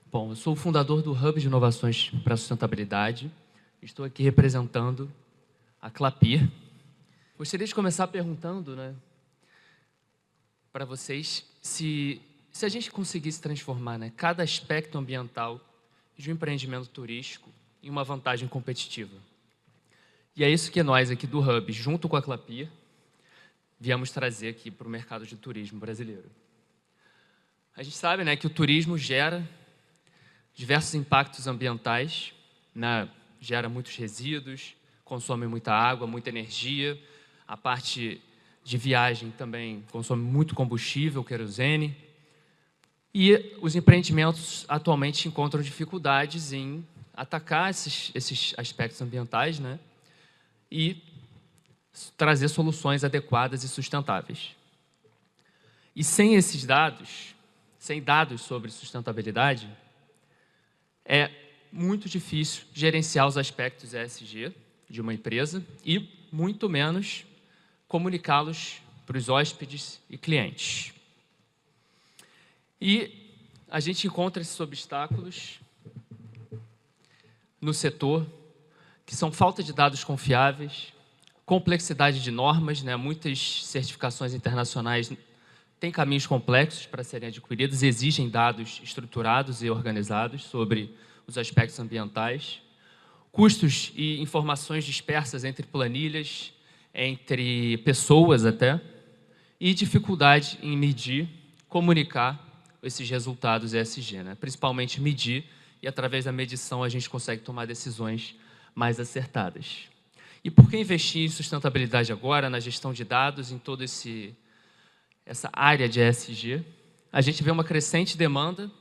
Bom, eu sou o fundador do Hub de Inovações para a Sustentabilidade. Estou aqui representando a Clapir. Gostaria de começar perguntando, para vocês se a gente conseguisse transformar, cada aspecto ambiental de um empreendimento turístico em uma vantagem competitiva. E é isso que nós aqui do Hub, junto com a Clapir, viemos trazer aqui para o mercado de turismo brasileiro. A gente sabe, que o turismo gera diversos impactos ambientais, gera muitos resíduos, consome muita água, muita energia. A parte de viagem também consome muito combustível, querosene. E os empreendimentos atualmente encontram dificuldades em atacar esses aspectos ambientais, e trazer soluções adequadas e sustentáveis. E sem esses dados, sem dados sobre sustentabilidade, é muito difícil gerenciar os aspectos ESG de uma empresa e, muito menos, comunicá-los para os hóspedes e clientes. E a gente encontra esses obstáculos no setor, que são falta de dados confiáveis, complexidade de normas, muitas certificações internacionais têm caminhos complexos para serem adquiridos, exigem dados estruturados e organizados sobre os aspectos ambientais, custos e informações dispersas entre planilhas, entre pessoas até, e dificuldade em medir, comunicar esses resultados ESG, principalmente medir, e através da medição a gente consegue tomar decisões mais acertadas. E por que investir em sustentabilidade agora, na gestão de dados, em toda essa área de ESG? A gente vê uma crescente demanda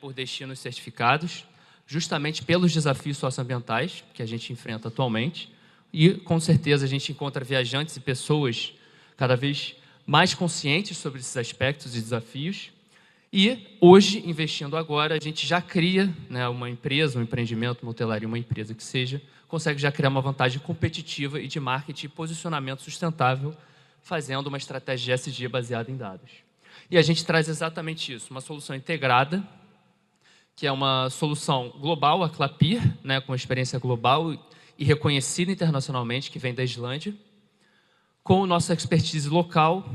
por destinos certificados, justamente pelos desafios socioambientais que a gente enfrenta atualmente, e, com certeza, a gente encontra viajantes e pessoas cada vez mais conscientes sobre esses aspectos e desafios. E, hoje, investindo agora, a gente já cria uma empresa, um empreendimento, uma hotelaria, uma empresa que seja, consegue já criar uma vantagem competitiva e de marketing e posicionamento sustentável, fazendo uma estratégia de ESG baseada em dados. E a gente traz exatamente isso, uma solução integrada, que é uma solução global, a Clapir, com experiência global e reconhecida internacionalmente, que vem da Islândia, com nossa expertise local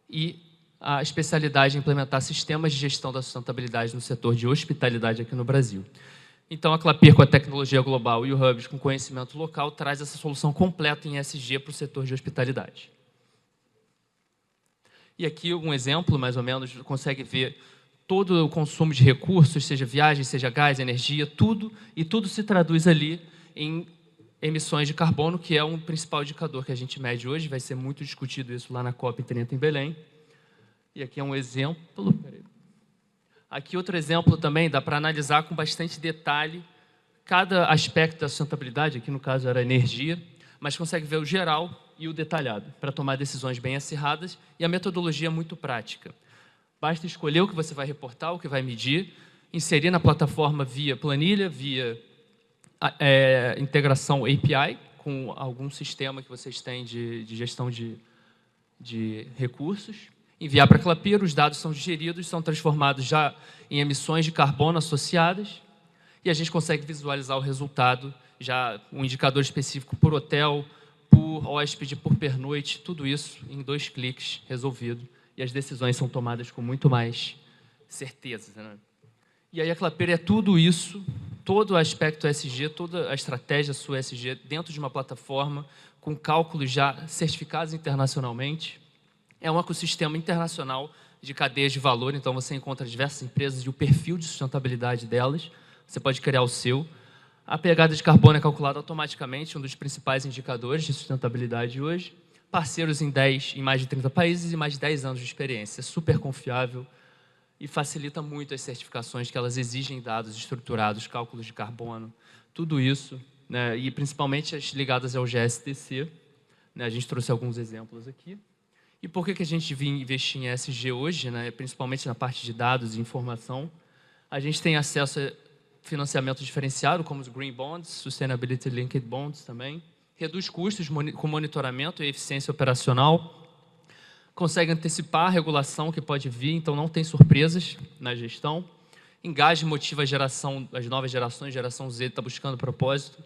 e a especialidade em implementar sistemas de gestão da sustentabilidade no setor de hospitalidade aqui no Brasil. Então, a Clapir, com a tecnologia global, e o Hubs, com conhecimento local, traz essa solução completa em ESG para o setor de hospitalidade. E aqui um exemplo, mais ou menos, consegue ver todo o consumo de recursos, seja viagem, seja gás, energia, tudo, e tudo se traduz ali em emissões de carbono, que é um principal indicador que a gente mede hoje, vai ser muito discutido isso lá na COP30 em Belém. E aqui é um exemplo. Aqui outro exemplo também, dá para analisar com bastante detalhe cada aspecto da sustentabilidade, aqui no caso era energia, mas consegue ver o geral e o detalhado, para tomar decisões bem acirradas, e a metodologia é muito prática. Basta escolher o que você vai reportar, o que vai medir, inserir na plataforma via planilha, via integração API, com algum sistema que vocês têm de gestão de recursos, enviar para a Clapir, os dados são digeridos, são transformados já em emissões de carbono associadas, e a gente consegue visualizar o resultado, já um indicador específico por hotel, por hóspede, por pernoite, tudo isso em 2 cliques resolvido. E as decisões são tomadas com muito mais certeza. E aí a Clapir é tudo isso, todo o aspecto ESG, toda a estratégia sua ESG dentro de uma plataforma com cálculos já certificados internacionalmente. É um ecossistema internacional de cadeias de valor, então você encontra diversas empresas e o perfil de sustentabilidade delas, você pode criar o seu. A pegada de carbono é calculada automaticamente, um dos principais indicadores de sustentabilidade hoje. Parceiros em mais de 30 países e mais de 10 anos de experiência. É super confiável e facilita muito as certificações, que elas exigem dados estruturados, cálculos de carbono, tudo isso, e principalmente as ligadas ao GSTC. A gente trouxe alguns exemplos aqui. E por que a gente vinha investir em ESG hoje, principalmente na parte de dados e informação? A gente tem acesso a financiamento diferenciado, como os Green Bonds, Sustainability Linked Bonds também, reduz custos com monitoramento e eficiência operacional, consegue antecipar a regulação que pode vir, então não tem surpresas na gestão, engaja e motiva as novas gerações, geração Z está buscando propósito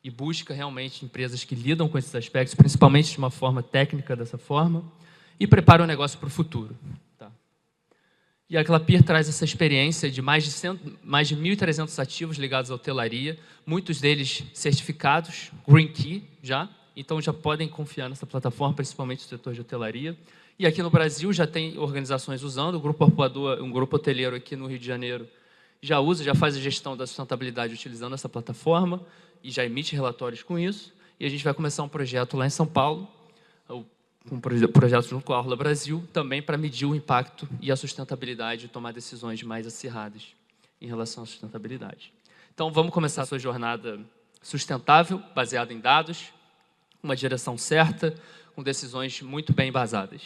e busca realmente empresas que lidam com esses aspectos, principalmente de uma forma técnica, dessa forma, e prepara o negócio para o futuro. Tá? E a Clapir traz essa experiência de mais de 1.300 ativos ligados à hotelaria, muitos deles certificados, Green Key já, então já podem confiar nessa plataforma, principalmente no setor de hotelaria. E aqui no Brasil já tem organizações usando, o Grupo Arpoador, um grupo hoteleiro aqui no Rio de Janeiro, já usa, já faz a gestão da sustentabilidade utilizando essa plataforma e já emite relatórios com isso. E a gente vai começar um projeto lá em São Paulo, um projeto junto com a Orla Brasil, também para medir o impacto e a sustentabilidade e tomar decisões mais acirradas em relação à sustentabilidade. Então, vamos começar a sua jornada sustentável, baseada em dados, uma direção certa, com decisões muito bem embasadas.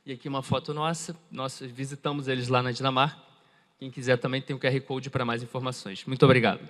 E aqui uma foto nossa, nós visitamos eles lá na Dinamarca. Quem quiser também tem o QR Code para mais informações. Muito obrigado.